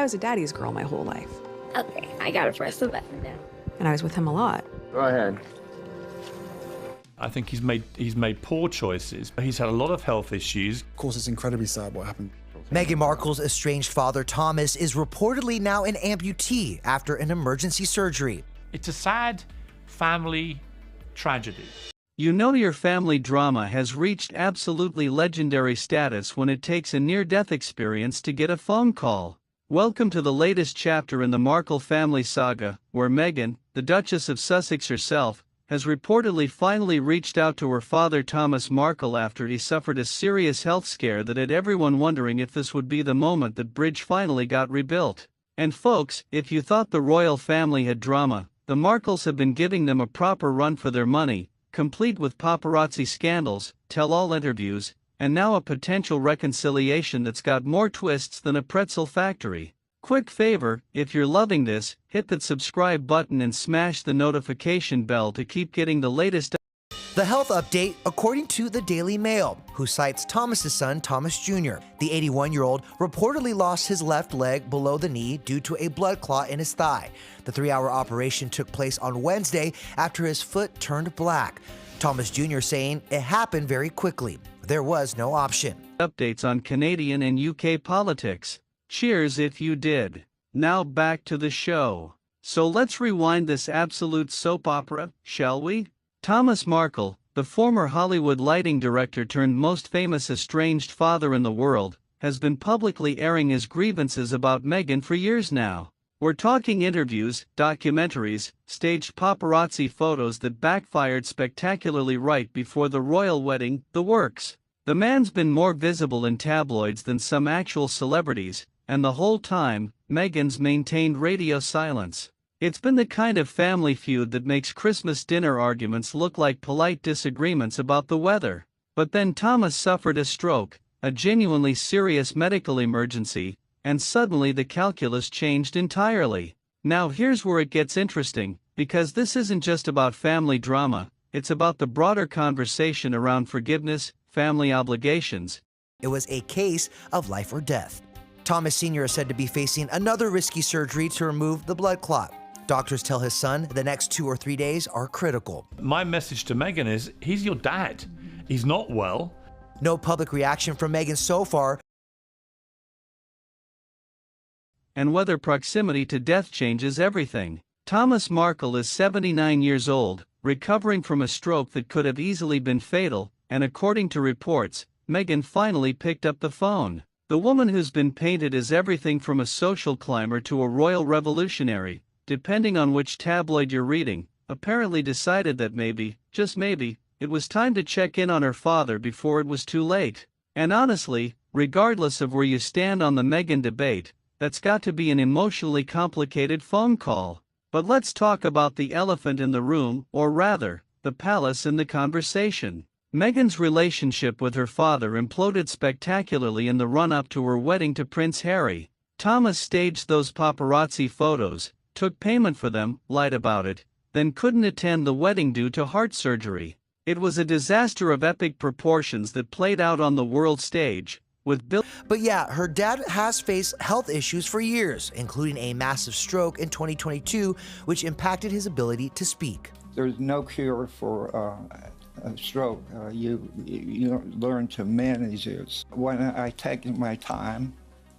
was a daddy's girl my whole life. Okay, I gotta press the button now. And I was with him a lot. Go ahead. I think he's made poor choices. He's had a lot of health issues. Of course, it's incredibly sad what happened. Meghan Markle's estranged father, Thomas, is reportedly now an amputee after an emergency surgery. It's a sad family tragedy. You know your family drama has reached absolutely legendary status when it takes a near-death experience to get a phone call. Welcome to the latest chapter in the Markle family saga, where Meghan, the Duchess of Sussex herself, has reportedly finally reached out to her father Thomas Markle after he suffered a serious health scare that had everyone wondering if this would be the moment that bridge finally got rebuilt. And folks, if you thought the royal family had drama, the Markles have been giving them a proper run for their money, complete with paparazzi scandals, tell-all interviews, and now a potential reconciliation that's got more twists than a pretzel factory. Quick favor, if you're loving this, hit that subscribe button and smash the notification bell to keep getting the latest. The health update, according to the Daily Mail, who cites Thomas's son, Thomas Jr. The 81-year-old reportedly lost his left leg below the knee due to a blood clot in his thigh. The 3-hour operation took place on Wednesday after his foot turned black. Thomas Jr. saying it happened very quickly. There was no option. Updates on Canadian and UK politics. Cheers if you did. Now back to the show. So let's rewind this absolute soap opera, shall we? Thomas Markle, the former Hollywood lighting director turned most famous estranged father in the world, has been publicly airing his grievances about Meghan for years now. We're talking interviews, documentaries, staged paparazzi photos that backfired spectacularly right before the royal wedding, the works. The man's been more visible in tabloids than some actual celebrities, and the whole time, Meghan's maintained radio silence. It's been the kind of family feud that makes Christmas dinner arguments look like polite disagreements about the weather. But then Thomas suffered a stroke, a genuinely serious medical emergency, and suddenly the calculus changed entirely. Now here's where it gets interesting, because this isn't just about family drama, it's about the broader conversation around forgiveness, family obligations. It was a case of life or death. Thomas Sr. is said to be facing another risky surgery to remove the blood clot. Doctors tell his son the next 2 or 3 days are critical. My message to Meghan is, he's your dad. He's not well. No public reaction from Meghan so far. And whether proximity to death changes everything. Thomas Markle is 79 years old, recovering from a stroke that could have easily been fatal, and according to reports, Meghan finally picked up the phone. The woman who's been painted as everything from a social climber to a royal revolutionary, depending on which tabloid you're reading, apparently decided that maybe, just maybe, it was time to check in on her father before it was too late. And honestly, regardless of where you stand on the Meghan debate, that's got to be an emotionally complicated phone call. But let's talk about the elephant in the room, or rather, the palace in the conversation. Meghan's relationship with her father imploded spectacularly in the run-up to her wedding to Prince Harry. Thomas staged those paparazzi photos, took payment for them, lied about it, then couldn't attend the wedding due to heart surgery. It was a disaster of epic proportions that played out on the world stage, with Bill. But yeah, her dad has faced health issues for years, including a massive stroke in 2022, which impacted his ability to speak. There's no cure for a stroke. You learn to manage it. When I take my time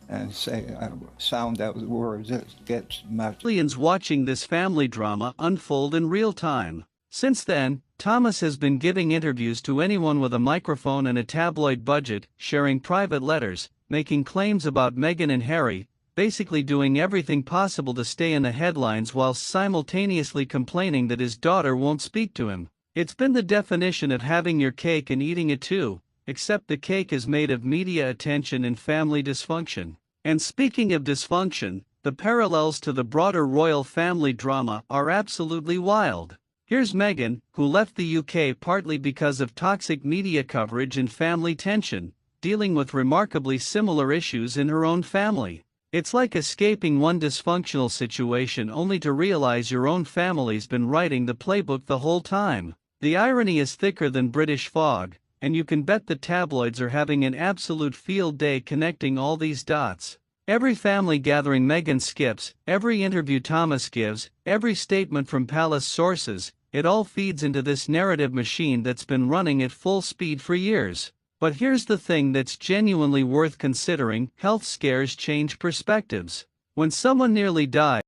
and sound out words, it gets much. Millions watching this family drama unfold in real time. Since then, Thomas has been giving interviews to anyone with a microphone and a tabloid budget, sharing private letters, making claims about Meghan and Harry, basically doing everything possible to stay in the headlines whilst simultaneously complaining that his daughter won't speak to him. It's been the definition of having your cake and eating it too, except the cake is made of media attention and family dysfunction. And speaking of dysfunction, the parallels to the broader royal family drama are absolutely wild. Here's Meghan, who left the UK partly because of toxic media coverage and family tension, dealing with remarkably similar issues in her own family. It's like escaping one dysfunctional situation only to realize your own family's been writing the playbook the whole time. The irony is thicker than British fog, and you can bet the tabloids are having an absolute field day connecting all these dots. Every family gathering Meghan skips, every interview Thomas gives, every statement from palace sources, it all feeds into this narrative machine that's been running at full speed for years. But here's the thing that's genuinely worth considering: health scares change perspectives. When someone nearly dies,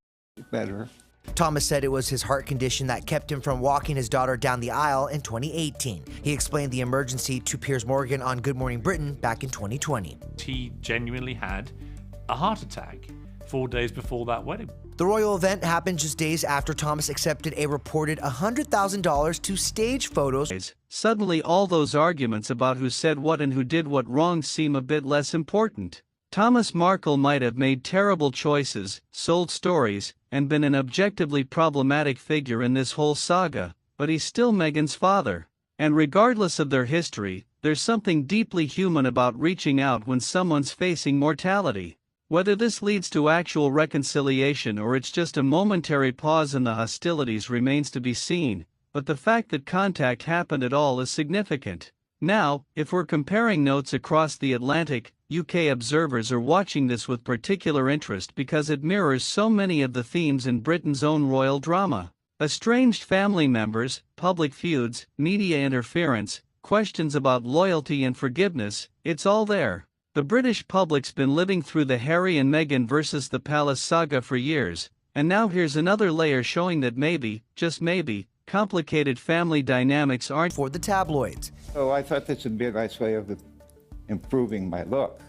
Better. Thomas said it was his heart condition that kept him from walking his daughter down the aisle in 2018. He explained the emergency to Piers Morgan on Good Morning Britain back in 2020. He genuinely had a heart attack 4 days before that wedding. The royal event happened just days after Thomas accepted a reported $100,000 to stage photos. suddenly all those arguments about who said what and who did what wrong seem a bit less important. Thomas Markle might have made terrible choices, sold stories, and been an objectively problematic figure in this whole saga, but he's still Meghan's father. And regardless of their history, there's something deeply human about reaching out when someone's facing mortality. Whether this leads to actual reconciliation or it's just a momentary pause in the hostilities remains to be seen, but the fact that contact happened at all is significant. Now, if we're comparing notes across the Atlantic, UK observers are watching this with particular interest because it mirrors so many of the themes in Britain's own royal drama. Estranged family members, public feuds, media interference, questions about loyalty and forgiveness, it's all there. The British public's been living through the Harry and Meghan versus the palace saga for years, and now here's another layer showing that maybe, just maybe, complicated family dynamics aren't For the tabloids. Oh, I thought this would be a nice way of improving my look.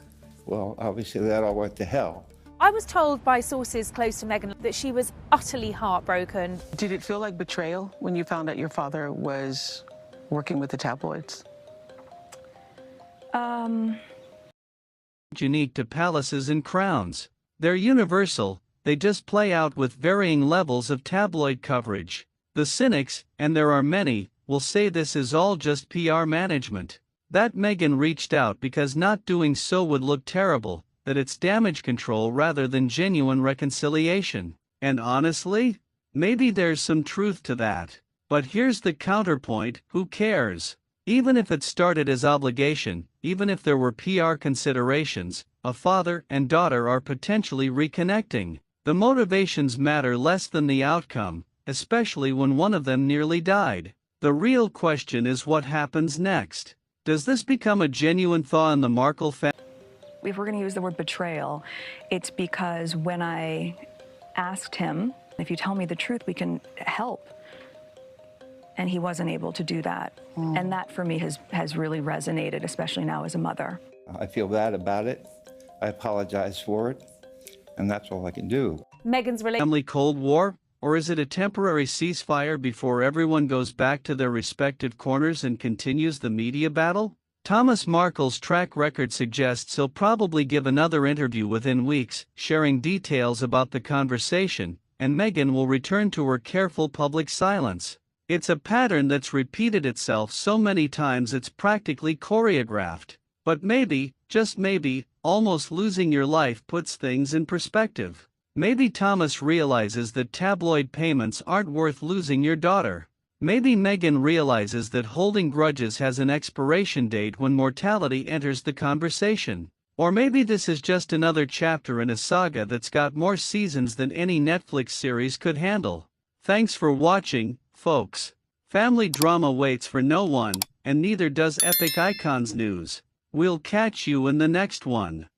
Well, obviously that all went to hell. I was told by sources close to Meghan that she was utterly heartbroken. Did it feel like betrayal when you found out your father was working with the tabloids? unique to palaces and crowns. They're universal, they just play out with varying levels of tabloid coverage. The cynics, and there are many, will say this is all just PR management. That Meghan reached out because not doing so would look terrible, that it's damage control rather than genuine reconciliation. And honestly, maybe there's some truth to that. But here's the counterpoint: who cares? Even if it started as obligation, even if there were PR considerations, a father and daughter are potentially reconnecting. The motivations matter less than the outcome, especially when one of them nearly died. The real question is what happens next. Does this become a genuine thaw in the Markle family? If we're going to use the word betrayal, it's because when I asked him, if you tell me the truth, we can help. And he wasn't able to do that. And that for me has really resonated, especially now as a mother. I feel bad about it. I apologize for it. And that's all I can do. Meghan's Family Cold War? Or is it a temporary ceasefire before everyone goes back to their respective corners and continues the media battle? Thomas Markle's track record suggests he'll probably give another interview within weeks, sharing details about the conversation, and Meghan will return to her careful public silence. It's a pattern that's repeated itself so many times it's practically choreographed. But maybe, just maybe, almost losing your life puts things in perspective. Maybe Thomas realizes that tabloid payments aren't worth losing your daughter. Maybe Meghan realizes that holding grudges has an expiration date when mortality enters the conversation. Or maybe this is just another chapter in a saga that's got more seasons than any Netflix series could handle. Thanks for watching, folks. Family drama waits for no one, and neither does Epic Icons News. We'll catch you in the next one.